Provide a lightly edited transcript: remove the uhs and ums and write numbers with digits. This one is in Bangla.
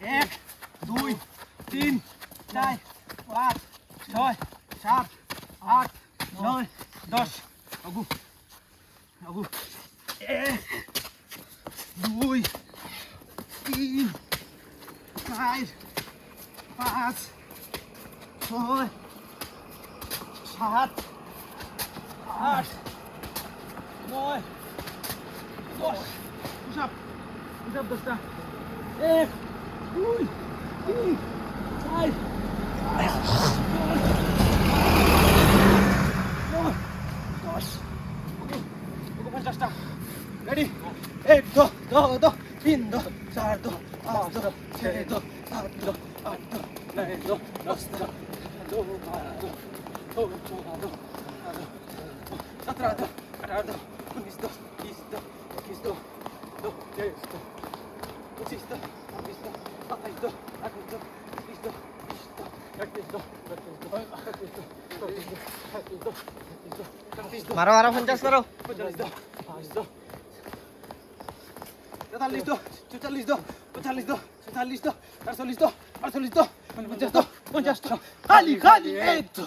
এক, দুই, তিন, চার, পাঁচ, ছয়, সাত, আট, নয়, 10 আগু আগু এক, দুই, তিন, চার, পাঁচ, ছয়, সাত, আট, নয়, 10 পুশ-আপ 10টা এক, দুই, তিন, চার, নয়, 10 50টা রেডি 1 2 2 2 3 2 4 2 5 2 6 2 7 2 8 2 9 2 10 2 12 13 2 17 2 18 2 19 2 20 2 21 2 22 2 26 2 27 2 28 2 29 2 30 2 31 2 মারো মারো 50 করো 45 2 42 43 2 44 2 45 2 46 2 48 2 48 2 50 2 50 2 খালি খালি এই তো